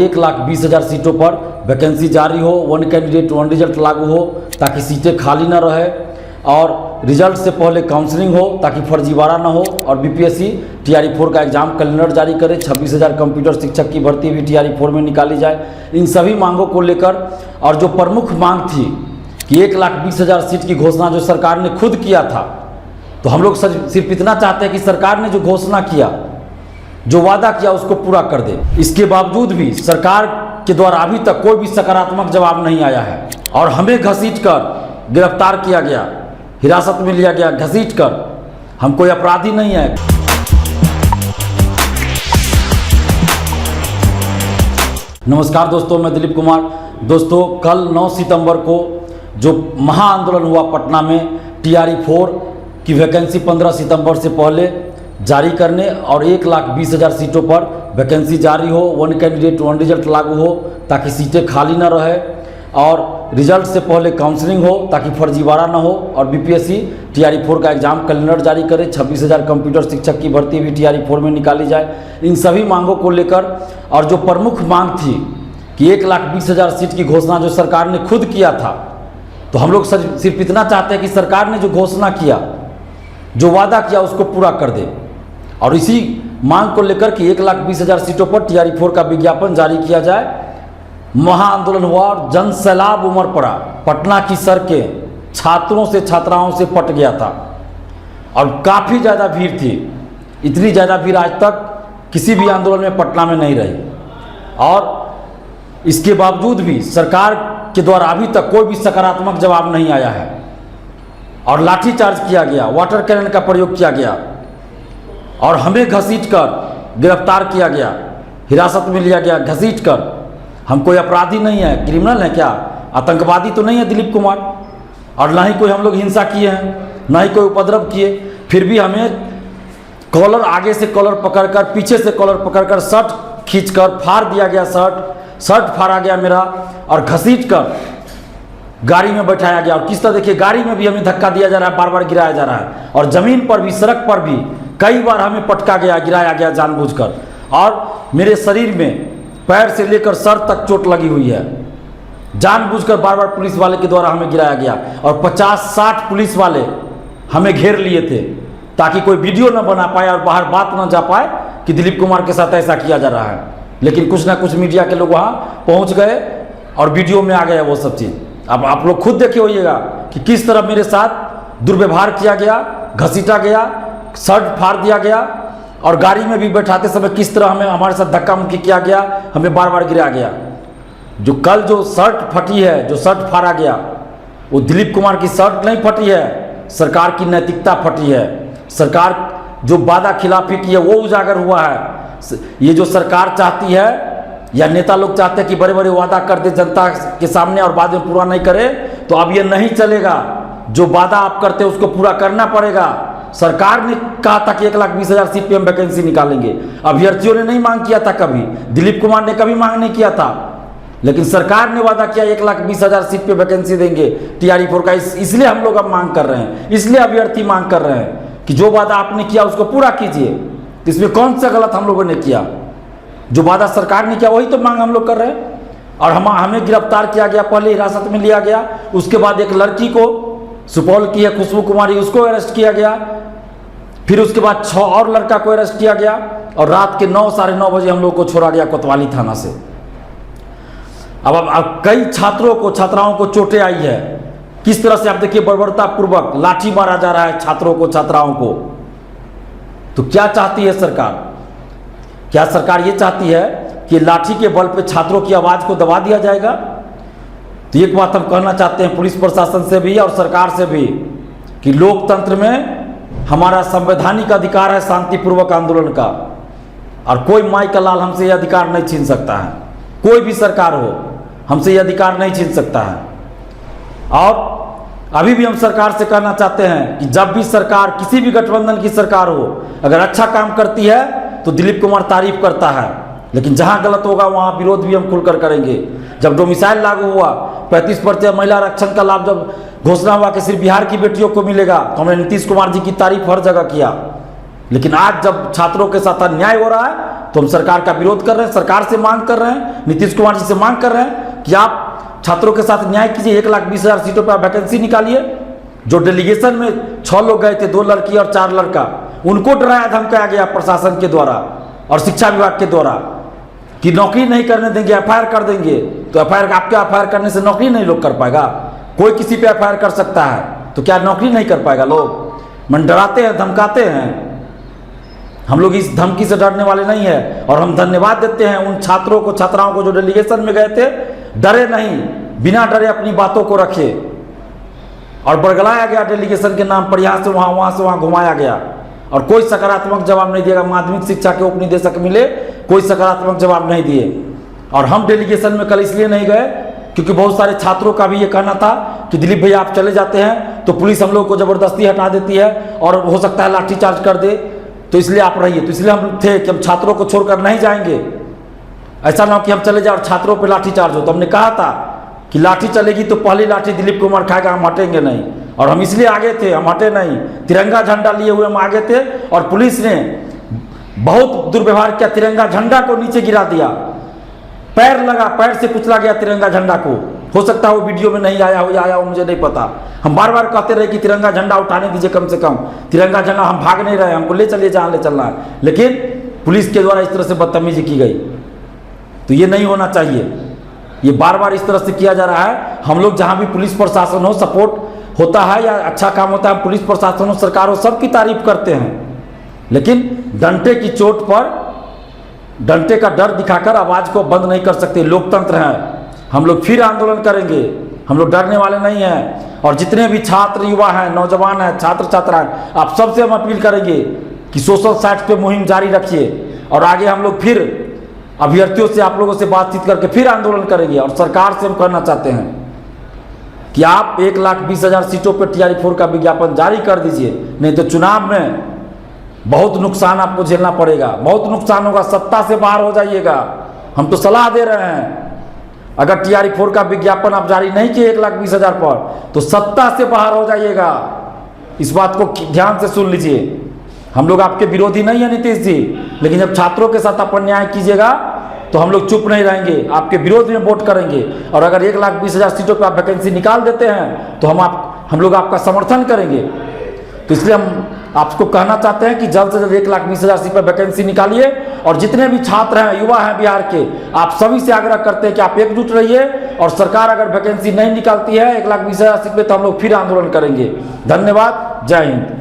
1,20,000 सीटों पर वैकेंसी जारी हो, वन कैंडिडेट वन रिजल्ट लागू हो ताकि सीटें खाली ना रहे, और रिजल्ट से पहले काउंसलिंग हो ताकि फर्जीवाड़ा ना हो, और बीपीएससी TRE-4 का एग्जाम कैलेंडर जारी करे, 26,000 कंप्यूटर शिक्षक की भर्ती भी TRE-4 में निकाली जाए। इन सभी मांगों को लेकर, और जो प्रमुख मांग थी कि 1,20,000 सीट की घोषणा जो सरकार ने खुद किया था, तो हम लोग सिर्फ इतना चाहते हैं कि सरकार ने जो घोषणा किया, जो वादा किया, उसको पूरा कर दे। इसके बावजूद भी सरकार के द्वारा अभी तक कोई भी सकारात्मक जवाब नहीं आया है, और हमें घसीटकर गिरफ्तार किया गया, हिरासत में लिया गया घसीटकर। हम कोई अपराधी नहीं है। नमस्कार दोस्तों, मैं दिलीप कुमार। दोस्तों, कल 9 सितंबर को जो महाआंदोलन हुआ पटना में, TRE-4 की वैकेंसी 15 सितंबर से पहले जारी करने और 1,20,000 सीटों पर वैकेंसी जारी हो, वन कैंडिडेट वन रिजल्ट लागू हो ताकि सीटें खाली ना रहे, और रिजल्ट से पहले काउंसलिंग हो ताकि फर्जीवाड़ा ना हो, और बीपीएससी TRE-4 का एग्जाम कैलेंडर जारी करे, 26,000 कंप्यूटर शिक्षक की भर्ती भी TRE-4 में निकाली जाए। इन सभी मांगों को लेकर, और जो प्रमुख मांग थी कि 1,20,000 सीट की घोषणा जो सरकार ने खुद किया था, तो हम लोग सिर्फ इतना चाहते हैं कि सरकार ने जो घोषणा किया, जो वादा किया, उसको पूरा कर दे। और इसी मांग को लेकर कि 1,20,000 सीटों पर TRE-4 का विज्ञापन जारी किया जाए, महाआंदोलन हुआ और जन सैलाब उमड़ पड़ा। पटना की सड़कें छात्रों से छात्राओं से पट गया था, और काफ़ी ज़्यादा भीड़ थी। इतनी ज़्यादा भीड़ आज तक किसी भी आंदोलन में पटना में नहीं रही, और इसके बावजूद भी सरकार के द्वारा अभी तक कोई भी सकारात्मक जवाब नहीं आया है, और लाठीचार्ज किया गया, वाटर कैनन का प्रयोग किया गया, और हमें घसीटकर गिरफ्तार किया गया, हिरासत में लिया गया घसीटकर। हम कोई अपराधी नहीं है, क्रिमिनल है क्या, आतंकवादी तो नहीं है दिलीप कुमार, और ना ही कोई हम लोग हिंसा किए हैं, ना ही कोई उपद्रव किए। फिर भी हमें कॉलर, आगे से कॉलर पकड़कर, पीछे से कॉलर पकड़कर, शर्ट खींचकर फाड़ दिया गया, शर्ट फाड़ा गया मेरा, और घसीटकर गाड़ी में बैठाया गया। और किस तरह देखिए, गाड़ी में भी हमें धक्का दिया जा रहा है, बार बार गिराया जा रहा है, और ज़मीन पर भी, सड़क पर भी कई बार हमें पटका गया, गिराया गया जानबूझकर। और मेरे शरीर में पैर से लेकर सर तक चोट लगी हुई है, जानबूझकर बार बार पुलिस वाले के द्वारा हमें गिराया गया। और 50-60 पुलिस वाले हमें घेर लिए थे ताकि कोई वीडियो न बना पाए और बाहर बात न जा पाए कि दिलीप कुमार के साथ ऐसा किया जा रहा है। लेकिन कुछ ना कुछ मीडिया के लोग वहाँ पहुँच गए और वीडियो में आ गया वो सब चीज़। अब आप लोग खुद देखे होइएगा कि किस तरह मेरे साथ दुर्व्यवहार किया गया, घसीटा गया, शर्ट फाड़ दिया गया, और गाड़ी में भी बैठाते समय किस तरह हमारे साथ धक्का मुक्की किया गया, हमें बार बार गिराया गया। जो कल जो शर्ट फटी है, जो शर्ट फाड़ा गया, वो दिलीप कुमार की शर्ट नहीं फटी है, सरकार की नैतिकता फटी है। सरकार जो वादा खिलाफी की है वो उजागर हुआ है। ये जो सरकार चाहती है, या नेता लोग चाहते हैं कि बड़े बड़े वादा कर दे जनता के सामने और बाद में पूरा नहीं करे, तो अब ये नहीं चलेगा। जो वादा आप करते हैं उसको पूरा करना पड़ेगा। सरकार ने कहा था कि 1,20,000 सीट पे हम वैकेंसी निकालेंगे। अभ्यर्थियों ने नहीं मांग किया था कभी, दिलीप कुमार ने कभी मांग नहीं किया था, लेकिन सरकार ने वादा किया 1,20,000 सीट पे वैकेंसी देंगे TRE-4 का। इसलिए हम लोग अब मांग कर रहे हैं, इसलिए अभ्यर्थी मांग कर रहे हैं कि जो वादा आपने किया उसको पूरा कीजिए। इसमें कौन सा गलत हम लोगों ने किया? जो वादा सरकार ने किया वही तो मांग हम लोग कर रहे हैं। और हमें गिरफ्तार किया गया, पहले हिरासत में लिया गया, उसके बाद एक लड़की को, सुपौल की है खुशबू कुमारी, उसको अरेस्ट किया गया, फिर उसके बाद 6 और लड़का को अरेस्ट किया गया, और रात के 9, साढ़े 9 बजे हम लोग को छोड़ा गया कोतवाली थाना से। अब कई छात्रों को, छात्राओं को चोटें आई है। किस तरह से आप देखिए, बर्बरतापूर्वक लाठी मारा जा रहा है छात्रों को, छात्राओं को। तो क्या चाहती है सरकार? क्या सरकार ये चाहती है कि लाठी के बल पे छात्रों की आवाज़ को दबा दिया जाएगा? तो एक बात हम कहना चाहते हैं पुलिस प्रशासन से भी और सरकार से भी कि लोकतंत्र में हमारा संवैधानिक अधिकार है शांतिपूर्वक आंदोलन का, और कोई माई का लाल हमसे यह अधिकार नहीं छीन सकता है। कोई भी सरकार हो, हमसे यह अधिकार नहीं छीन सकता है। और अभी भी हम सरकार से कहना चाहते हैं कि जब भी सरकार, किसी भी गठबंधन की सरकार हो, अगर अच्छा काम करती है तो दिलीप कुमार तारीफ करता है, लेकिन जहां गलत होगा वहां विरोध भी हम खुलकर करेंगे। जब डोमिसाइल लागू हुआ, 35% महिला आरक्षण का लाभ जब घोषणा हुआ कि सिर्फ बिहार की बेटियों को मिलेगा, तो हमने नीतीश कुमार जी की तारीफ हर जगह किया लेकिन आज जब छात्रों के साथ अन्याय हो रहा है तो हम सरकार का विरोध कर रहे हैं, सरकार से मांग कर रहे हैं, नीतीश कुमार जी से मांग कर रहे हैं कि आप छात्रों के साथ न्याय कीजिए, 1,20,000 सीटों पर वैकेंसी निकालिए। जो डेलीगेशन में 6 लोग गए थे, 2 लड़की और 4 लड़का, उनको डराया धमकाया गया प्रशासन के द्वारा और शिक्षा विभाग के द्वारा कि नौकरी नहीं करने देंगे, एफआईआर कर देंगे। तो एफआईआर करने से नौकरी नहीं लोग कर पाएगा? कोई किसी पे एफआईआर कर सकता है, तो क्या नौकरी नहीं कर पाएगा लोग? मन डराते हैं, धमकाते हैं। हम लोग इस धमकी से डरने वाले नहीं है और हम धन्यवाद देते हैं उन छात्रों को, छात्राओं को जो डेलीगेशन में गए थे, डरे नहीं, बिना डरे अपनी बातों को रखे और बरगलाया गया डेलीगेशन के नाम पर, यहाँ से वहाँ घुमाया गया और कोई सकारात्मक जवाब नहीं दिएगा। माध्यमिक शिक्षा के उपनिदेशक मिले, कोई सकारात्मक जवाब नहीं दिए। और हम डेलीगेशन में कल इसलिए नहीं गए क्योंकि बहुत सारे छात्रों का भी ये कहना था कि दिलीप भैया आप चले जाते हैं तो पुलिस हम लोग को ज़बरदस्ती हटा देती है और हो सकता है लाठीचार्ज कर दे, तो इसलिए आप रहिए। तो इसलिए हम थे कि हम छात्रों को छोड़कर नहीं जाएंगे, ऐसा ना हो कि हम चले जाए और छात्रों पर लाठीचार्ज हो। तो हमने कहा था कि लाठी चलेगी तो पहली लाठी दिलीप कुमार खाएगा, हम हटेंगे नहीं। और हम इसलिए आगे थे, हम हटे नहीं, तिरंगा झंडा लिए हुए हम आगे थे और पुलिस ने बहुत दुर्व्यवहार किया, तिरंगा झंडा को नीचे गिरा दिया, पैर से कुचला गया तिरंगा झंडा को। हो सकता है वो वीडियो में नहीं आया हो या आया हो, मुझे नहीं पता। हम बार बार कहते रहे कि तिरंगा झंडा उठाने दीजिए, कम से कम तिरंगा झंडा, हम भाग नहीं रहे, हमको ले चलिए जहाँ ले चलना है, लेकिन पुलिस के द्वारा इस तरह से बदतमीजी की गई। तो ये नहीं होना चाहिए, ये बार बार इस तरह से किया जा रहा है। हम लोग जहाँ भी पुलिस प्रशासन हो, सपोर्ट होता है या अच्छा काम होता है, हम पुलिस प्रशासन हो, सरकार हो, सबकी तारीफ करते हैं, लेकिन डंडे की चोट पर डंडे का डर दिखाकर आवाज़ को बंद नहीं कर सकते। लोकतंत्र है, हम लोग फिर आंदोलन करेंगे, हम लोग डरने वाले नहीं हैं। और जितने भी छात्र युवा हैं, नौजवान हैं, छात्र छात्राएं, आप सबसे हम अपील करेंगे कि सोशल साइट पे मुहिम जारी रखिए और आगे हम लोग फिर अभ्यर्थियों से, आप लोगों से बातचीत करके फिर आंदोलन करेंगे। और सरकार से हम कहना चाहते हैं कि आप 1,20,000 सीटों पर TRE-4 का विज्ञापन जारी कर दीजिए, नहीं तो चुनाव में बहुत नुकसान आपको झेलना पड़ेगा, बहुत नुकसान होगा, सत्ता से बाहर हो जाइएगा। हम तो सलाह दे रहे हैं, अगर TRE-4 का विज्ञापन आप जारी नहीं किए 1,20,000 पर तो सत्ता से बाहर हो जाइएगा। इस बात को ध्यान से सुन लीजिए। हम लोग आपके विरोधी नहीं है नीतीश जी, लेकिन जब छात्रों के साथ आप अन्याय कीजिएगा तो हम लोग चुप नहीं रहेंगे, आपके विरोध में वोट करेंगे। और अगर 1,20,000 सीटों पर आप वैकेंसी निकाल देते हैं तो हम लोग आपका समर्थन करेंगे। तो इसलिए हम आपको कहना चाहते हैं कि जल्द से जल्द 1,20,000 सीट पर वैकेंसी निकालिए। और जितने भी छात्र हैं, युवा हैं बिहार के, आप सभी से आग्रह करते हैं कि आप एकजुट रहिए। और सरकार अगर वैकेंसी नहीं निकालती है 1,20,000 सीट पे तो हम लोग फिर आंदोलन करेंगे। धन्यवाद, जय हिंद।